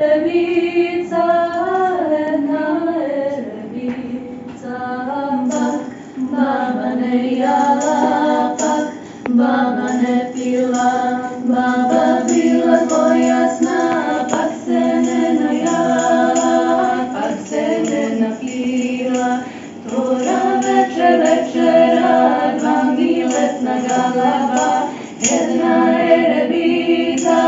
Lewica, lewica, baba ne jalapak, baba ne pila, baba bila tvoja sna, pak se ne jala, pak se ne pila. Tora večera, dva miletna galaba, jedna erebica,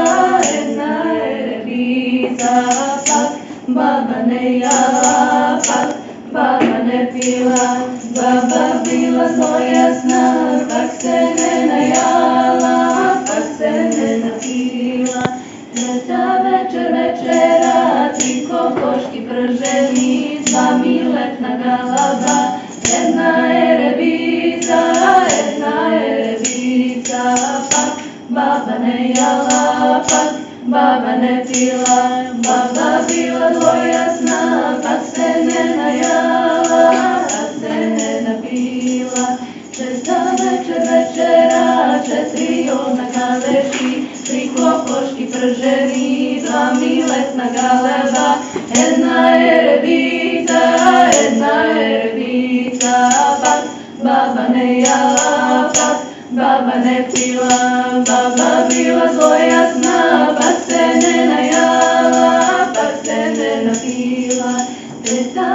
pak, baba ne jala, pak, baba ne pila, baba bila tvoja sna, pak se ne najala, pak se ne napila. Ljeta večera, tri kokoški prženi, dva miletna galaba, jedna erebica, pak, baba ne jala, pak, baba ne pila, baba bila tvoja sna, pak se ne najala, pak se ne napila. Šesta večera, četiri junaka leži, tri kokoški prženi, dva miletna galeba, jedna erebica, pak, baba ne jala, pak, baba ne pila, baba bila tvoja sna, pak se ne najala, pak se ne napila. Peta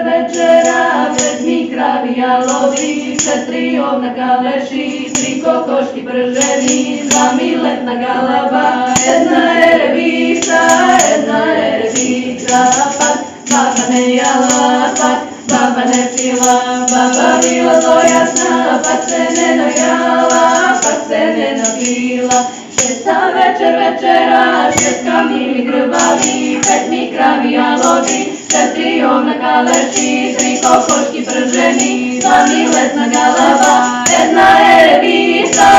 večera, pred mi kravi jalovi, četiri junaka leži, tri kokoški prženi, dva miletna galaba, jedna erebica, pak, baba ne jala, pak, baba ne pila, baba bila tvoja sna, pak se ne najala, pak se ne napila. Šesta večera, šest kamili grbavi, pet mi kravi jalovi, četiri junaka leži, tri kokoški prženi, dva miletna galaba, jedna erebica,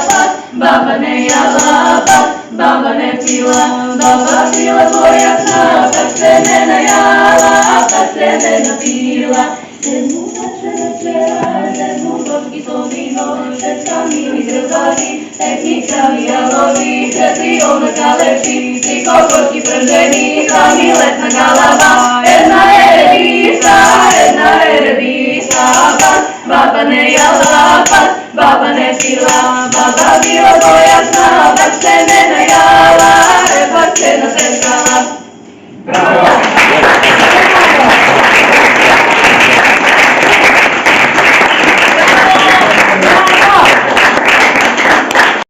pak, baba ne jala, pak, baba ne pila, baba bila tvoja sna, pak se ne najala, pak se ne napila. Sedmu koški to vino, šest kamili grbavi, pet mi kravi jalovi, četiri junaka leži, tri kokoški prženi, dva miletna galaba, jedna erebica, pak, baba ne jala, pak, baba ne pila, baba bila tvoja